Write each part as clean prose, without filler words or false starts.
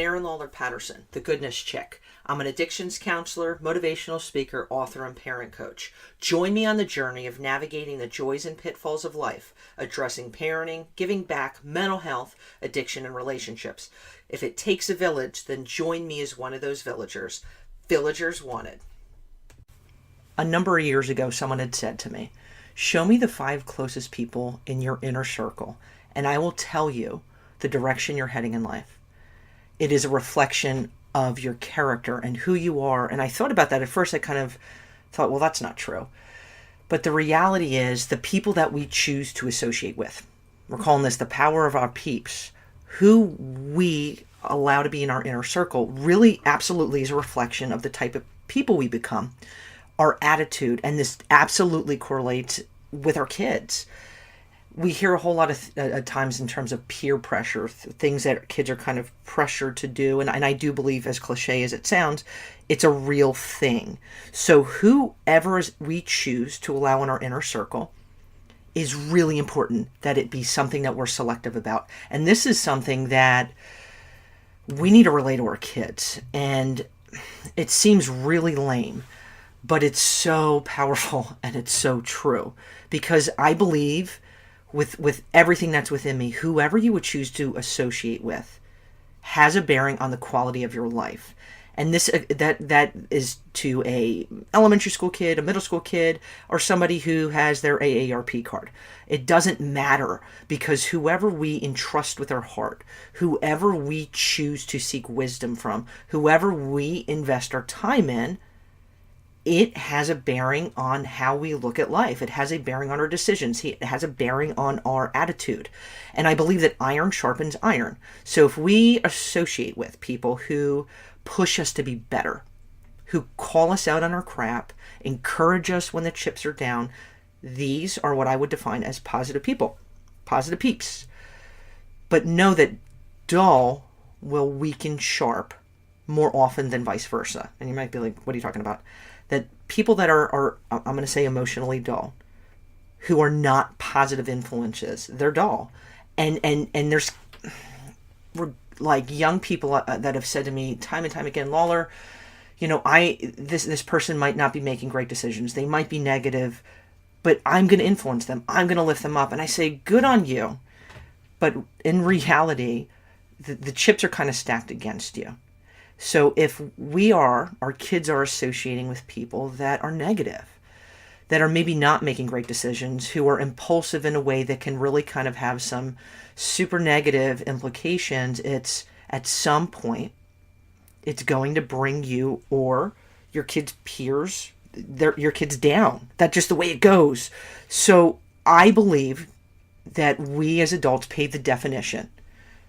Erin Lawler Patterson, the goodness chick. I'm an addictions counselor, motivational speaker, author, and parent coach. Join me on the journey of navigating the joys and pitfalls of life, addressing parenting, giving back, mental health, addiction, and relationships. If it takes a village, then join me as one of those villagers. Villagers wanted. A number of years ago, someone had said to me, show me the 5 closest people in your inner circle, and I will tell you the direction you're heading in life. It is a reflection of your character and who you are. And I thought about that at first. I kind of thought, well, that's not true. But the reality is the people that we choose to associate with, we're calling this the power of our peeps, who we allow to be in our inner circle really absolutely is a reflection of the type of people we become, our attitude. And this absolutely correlates with our kids. We hear a whole lot of times in terms of peer pressure, things that kids are kind of pressured to do. And I do believe, as cliche as it sounds, it's a real thing. So whoever we choose to allow in our inner circle is really important that it be something that we're selective about. And this is something that we need to relate to our kids. And it seems really lame, but it's so powerful and it's so true. Because I believe with everything that's within me, whoever you would choose to associate with has a bearing on the quality of your life. And this that is to a elementary school kid, a middle school kid, or somebody who has their AARP card. It doesn't matter, because whoever we entrust with our heart, whoever we choose to seek wisdom from, whoever we invest our time in, it has a bearing on how we look at life. It has a bearing on our decisions. It has a bearing on our attitude. And I believe that iron sharpens iron. So if we associate with people who push us to be better, who call us out on our crap, encourage us when the chips are down, these are what I would define as positive people, positive peeps. But know that dull will weaken sharp more often than vice versa. And you might be like, what are you talking about? That people that are I'm going to say emotionally dull, who are not positive influences, they're dull. And there's like young people that have said to me time and time again, Lawler, this person might not be making great decisions. They might be negative, but I'm going to influence them. I'm going to lift them up. And I say, good on you. But in reality, the chips are kind of stacked against you. So if our kids are associating with people that are negative, that are maybe not making great decisions, who are impulsive in a way that can really kind of have some super negative implications, it's at some point, it's going to bring you or your kids' peers, your kids down. That's just the way it goes. So I believe that we as adults pay the definition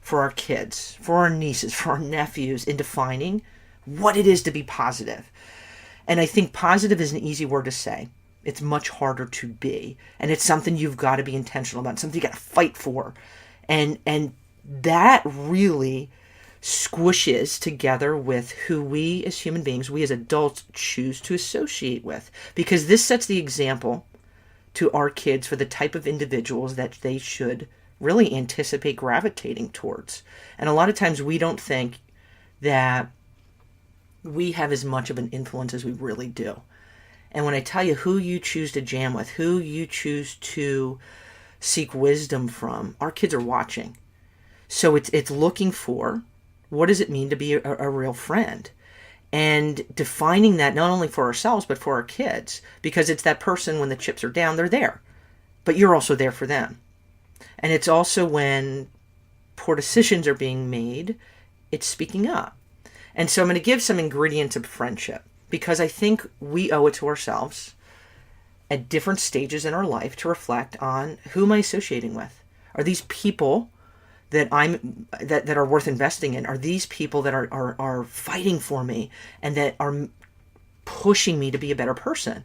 for our kids, for our nieces, for our nephews, in defining what it is to be positive. And I think positive is an easy word to say. It's much harder to be. And it's something you've got to be intentional about, something you got to fight for. And that really squishes together with who we as human beings, we as adults, choose to associate with. Because this sets the example to our kids for the type of individuals that they should really anticipate gravitating towards. And a lot of times we don't think that we have as much of an influence as we really do. And when I tell you who you choose to jam with, who you choose to seek wisdom from, our kids are watching. So it's looking for, what does it mean to be a real friend? And defining that not only for ourselves, but for our kids. Because it's that person, when the chips are down, they're there. But you're also there for them. And it's also when poor decisions are being made, it's speaking up. And so I'm going to give some ingredients of friendship, because I think we owe it to ourselves at different stages in our life to reflect on, who am I associating with? Are these people that that are worth investing in? Are these people that are fighting for me and that are pushing me to be a better person?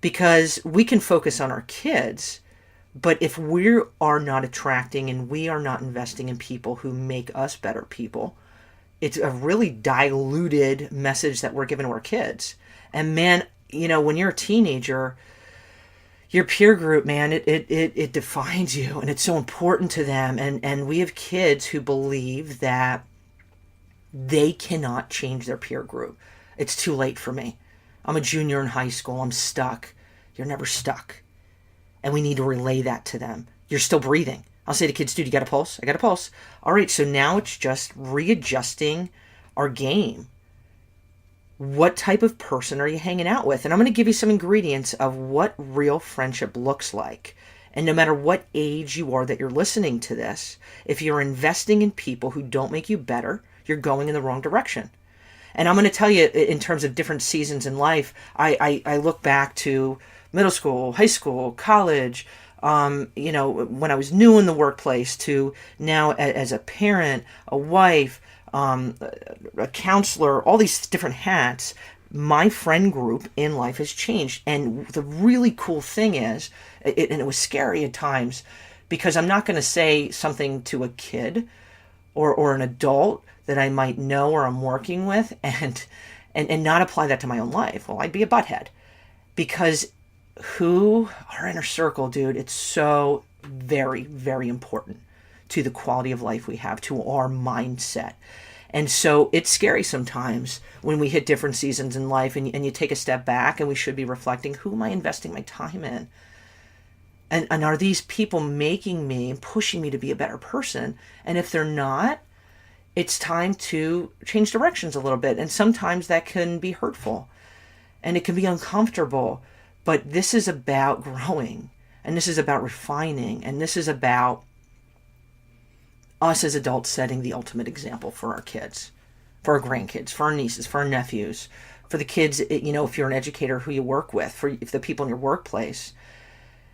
Because we can focus on our kids, but if we are not attracting and we are not investing in people who make us better people, it's a really diluted message that we're giving to our kids. And man, when you're a teenager, your peer group, man, it defines you, and it's so important to them. And we have kids who believe that They cannot change their peer group. It's too late for me. I'm a junior in high school. I'm stuck. You're never stuck. And we need to relay that to them. You're still breathing. I'll say to kids, dude, you got a pulse? I got a pulse. All right, so now it's just readjusting our game. What type of person are you hanging out with? And I'm going to give you some ingredients of what real friendship looks like. And no matter what age you are that you're listening to this, if you're investing in people who don't make you better, you're going in the wrong direction. And I'm going to tell you, in terms of different seasons in life, I look back to middle school, high school, college, when I was new in the workplace, to now as a parent, a wife, a counselor, all these different hats. My friend group in life has changed. And the really cool thing is, and it was scary at times, because I'm not going to say something to a kid or an adult that I might know or I'm working with and not apply that to my own life. Well, I'd be a butthead. Because our inner circle, dude, it's so very, very important to the quality of life we have, to our mindset. And so it's scary sometimes when we hit different seasons in life and you take a step back, and we should be reflecting, who am I investing my time in? And are these people making me and pushing me to be a better person? And if they're not, it's time to change directions a little bit. And sometimes that can be hurtful and it can be uncomfortable. But this is about growing, and this is about refining, and this is about us as adults setting the ultimate example for our kids, for our grandkids, for our nieces, for our nephews, for the kids, if you're an educator, who you work with, for if the people in your workplace.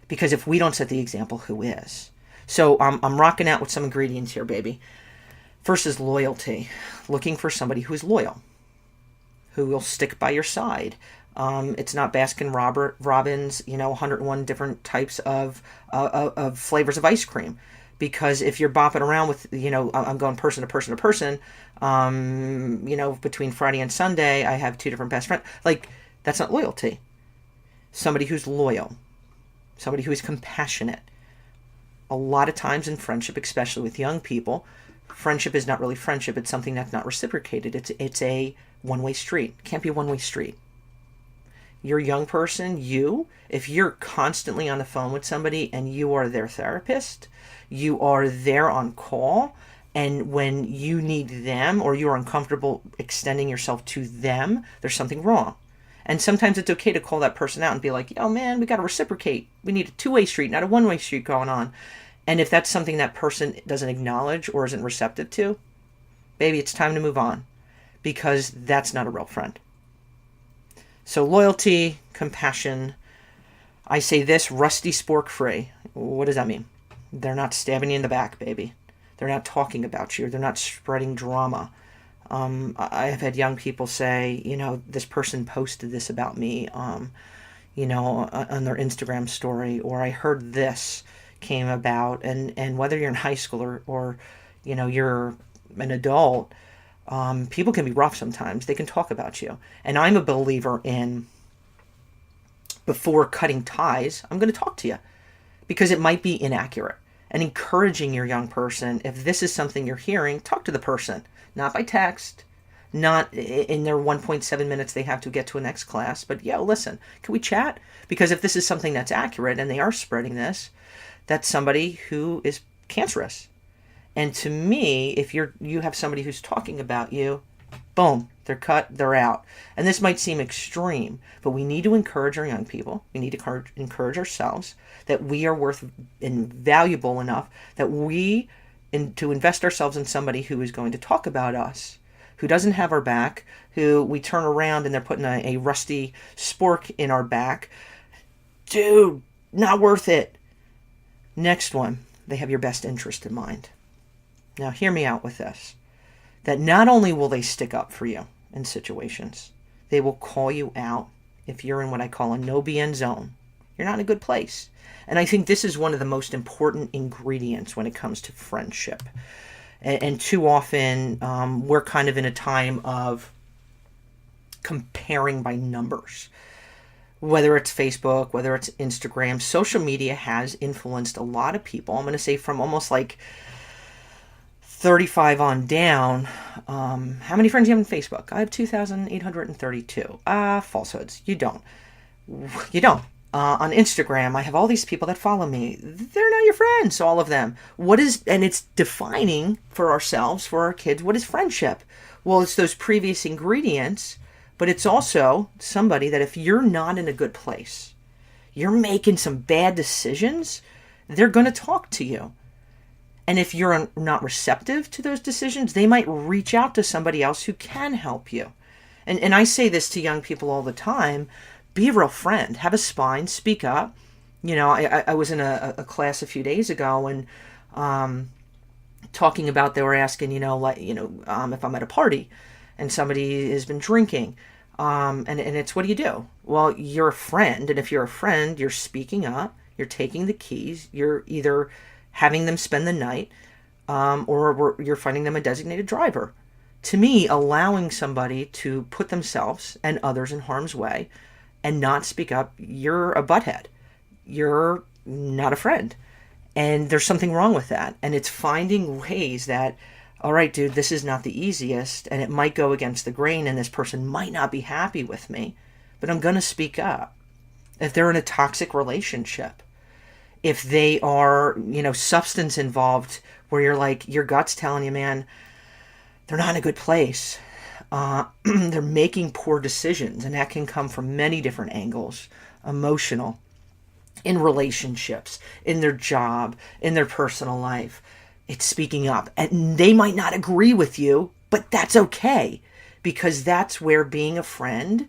Because if we don't set the example, who is? So I'm rocking out with some ingredients here, baby. First is loyalty. Looking for somebody who is loyal, who will stick by your side. It's not Baskin Robbins, 101 different types of flavors of ice cream. Because if you're bopping around with, I'm going person to person to person, between Friday and Sunday, I have 2 different best friends. Like, that's not loyalty. Somebody who's loyal. Somebody who is compassionate. A lot of times in friendship, especially with young people, friendship is not really friendship. It's something that's not reciprocated. It's a one-way street. It can't be a one-way street. You're a young person, if you're constantly on the phone with somebody and you are their therapist, you are there on call, and when you need them or you're uncomfortable extending yourself to them, there's something wrong. And sometimes it's okay to call that person out and be like, oh man, we got to reciprocate. We need a 2-way street, not a 1-way street going on. And if that's something that person doesn't acknowledge or isn't receptive to, baby, it's time to move on, because that's not a real friend. So loyalty, compassion. I say this, rusty spork free. What does that mean? They're not stabbing you in the back, baby. They're not talking about you. They're not spreading drama. I have had young people say, this person posted this about me, on their Instagram story, or I heard this came about. And whether you're in high school or you're an adult, people can be rough sometimes. They can talk about you. And I'm a believer in, before cutting ties, I'm going to talk to you, because it might be inaccurate. And encouraging your young person, if this is something you're hearing, talk to the person. Not by text, not in their 1.7 minutes they have to get to a next class, but listen, can we chat? Because if this is something that's accurate and they are spreading this, that's somebody who is cancerous. And to me, if you have somebody who's talking about you, boom, they're cut, they're out. And this might seem extreme, but we need to encourage our young people. We need to encourage ourselves that we are worth and valuable enough that to invest ourselves in somebody who is going to talk about us, who doesn't have our back, who we turn around and they're putting a rusty spork in our back. Dude, not worth it. Next one, they have your best interest in mind. Now, hear me out with this. That not only will they stick up for you in situations, they will call you out if you're in what I call a no-BN zone. You're not in a good place. And I think this is one of the most important ingredients when it comes to friendship. And too often, we're kind of in a time of comparing by numbers. Whether it's Facebook, whether it's Instagram, social media has influenced a lot of people. I'm going to say from almost like 35 on down. How many friends do you have on Facebook? I have 2,832. Falsehoods. You don't. You don't. On Instagram, I have all these people that follow me. They're not your friends, all of them. And it's defining for ourselves, for our kids, what is friendship? Well, it's those previous ingredients, but it's also somebody that if you're not in a good place, you're making some bad decisions, they're going to talk to you. And if you're not receptive to those decisions, they might reach out to somebody else who can help you. And I say this to young people all the time. Be a real friend. Have a spine. Speak up. I was in a class a few days ago and talking about, they were asking, if I'm at a party and somebody has been drinking, and it's, what do you do? Well, you're a friend. And if you're a friend, you're speaking up. You're taking the keys. You're either having them spend the night, or you're finding them a designated driver. To me, allowing somebody to put themselves and others in harm's way and not speak up, you're a butthead. You're not a friend. And there's something wrong with that. And it's finding ways that, all right, dude, this is not the easiest, and it might go against the grain, and this person might not be happy with me, but I'm going to speak up. If they're in a toxic relationship, if they are, substance involved, where you're like, your gut's telling you, man, they're not in a good place. They're making poor decisions, and that can come from many different angles. Emotional, in relationships, in their job, in their personal life. It's speaking up. And they might not agree with you, but that's okay, because that's where being a friend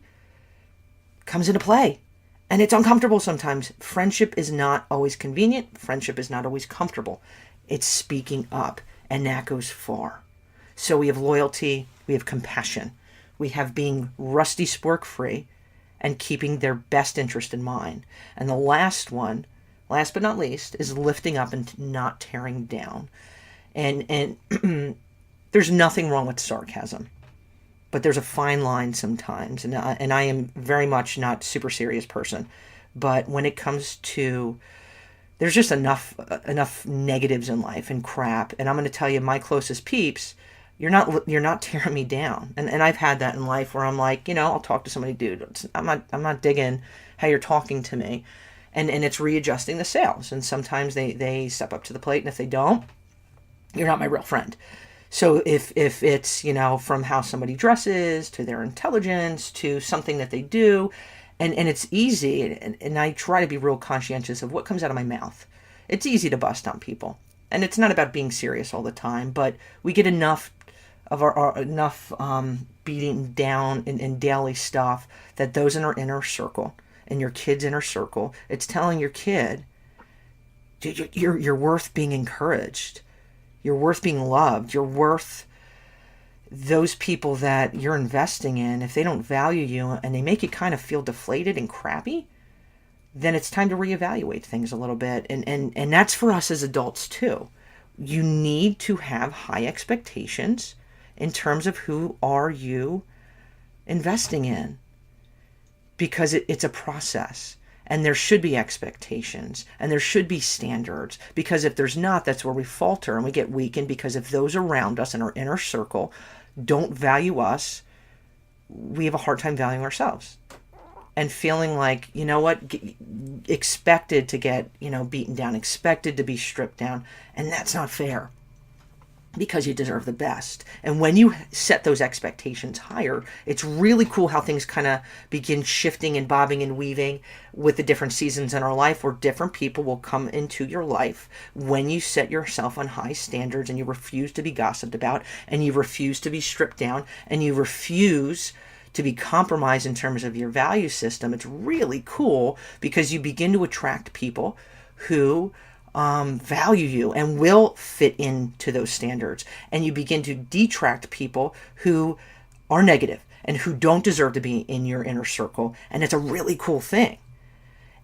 comes into play. And it's uncomfortable sometimes. Friendship is not always convenient. Friendship is not always comfortable. It's speaking up, and that goes far. So we have loyalty, we have compassion, we have being rusty spork free and keeping their best interest in mind. And the last one, last but not least, is lifting up and not tearing down. And there's nothing wrong with sarcasm, but there's a fine line sometimes. And I am very much not super serious person, but when it comes to, there's just enough negatives in life and crap. And I'm going to tell you, my closest peeps, you're not tearing me down. And I've had that in life where I'm like, I'll talk to somebody, dude, I'm not digging how you're talking to me. And it's readjusting the sails. And sometimes they step up to the plate, and if they don't, you're not my real friend. So if it's, from how somebody dresses to their intelligence to something that they do, and it's easy, and I try to be real conscientious of what comes out of my mouth. It's easy to bust on people. And it's not about being serious all the time, but we get enough of our beating down in daily stuff that those in our inner circle, in your kid's inner circle, it's telling your kid, dude, you're worth being encouraged. You're worth being loved. You're worth those people that you're investing in. If they don't value you and they make you kind of feel deflated and crappy, then it's time to reevaluate things a little bit. And that's for us as adults too. You need to have high expectations in terms of who are you investing in, because it's a process, and there should be expectations, and there should be standards, because if there's not, that's where we falter and we get weakened, because if those around us in our inner circle don't value us, we have a hard time valuing ourselves and feeling like, expected to get, beaten down, expected to be stripped down. And that's not fair, because you deserve the best. And when you set those expectations higher, it's really cool how things kind of begin shifting and bobbing and weaving with the different seasons in our life, where different people will come into your life when you set yourself on high standards and you refuse to be gossiped about, and you refuse to be stripped down, and you refuse to be compromised in terms of your value system. It's really cool, because you begin to attract people who value you and will fit into those standards. And you begin to detract people who are negative and who don't deserve to be in your inner circle. And it's a really cool thing.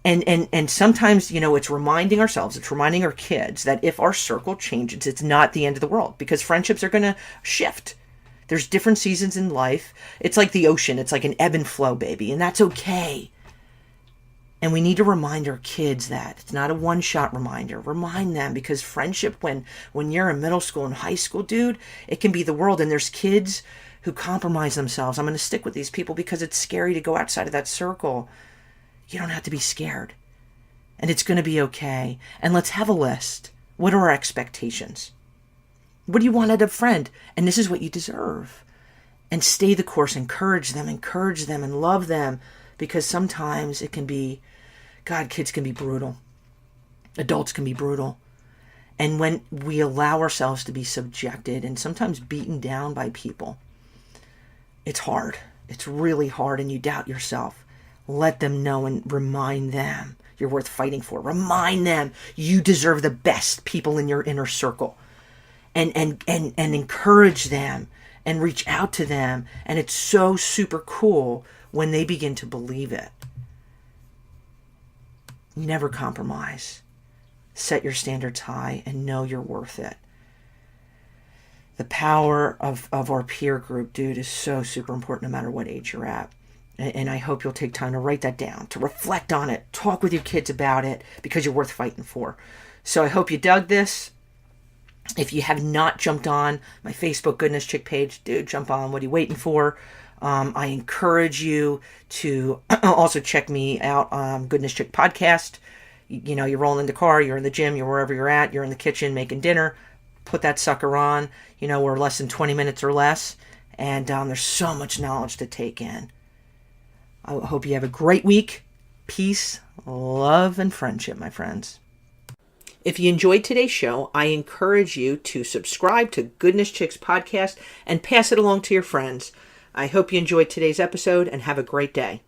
And sometimes, it's reminding ourselves, it's reminding our kids that if our circle changes, it's not the end of the world, because friendships are going to shift. There's different seasons in life. It's like the ocean. It's like an ebb and flow, baby. And that's okay. And we need to remind our kids that. It's not a one-shot reminder. Remind them, because friendship, when you're in middle school and high school, dude, it can be the world. And there's kids who compromise themselves. I'm going to stick with these people because it's scary to go outside of that circle. You don't have to be scared. And it's going to be okay. And let's have a list. What are our expectations? What do you want out of a friend? And this is what you deserve. And stay the course. Encourage them, and love them. Because sometimes it can be, God, kids can be brutal. Adults can be brutal. And when we allow ourselves to be subjected and sometimes beaten down by people, it's hard. It's really hard, and you doubt yourself. Let them know and remind them you're worth fighting for. Remind them you deserve the best people in your inner circle. And encourage them and reach out to them. And it's so super cool when they begin to believe it. Never compromise. Set your standards high and know you're worth it. The power of our peer group, dude, is so super important no matter what age you're at. And I hope you'll take time to write that down, to reflect on it, talk with your kids about it, because you're worth fighting for. So I hope you dug this. If you have not jumped on my Facebook Goodness Chick page, dude, jump on. What are you waiting for? I encourage you to also check me out on Goodness Chick Podcast. You know, you're rolling in the car, you're in the gym, you're wherever you're at, you're in the kitchen making dinner. Put that sucker on. You know, we're less than 20 minutes or less. And there's so much knowledge to take in. I hope you have a great week. Peace, love, and friendship, my friends. If you enjoyed today's show, I encourage you to subscribe to Goodness Chicks Podcast and pass it along to your friends. I hope you enjoyed today's episode and have a great day.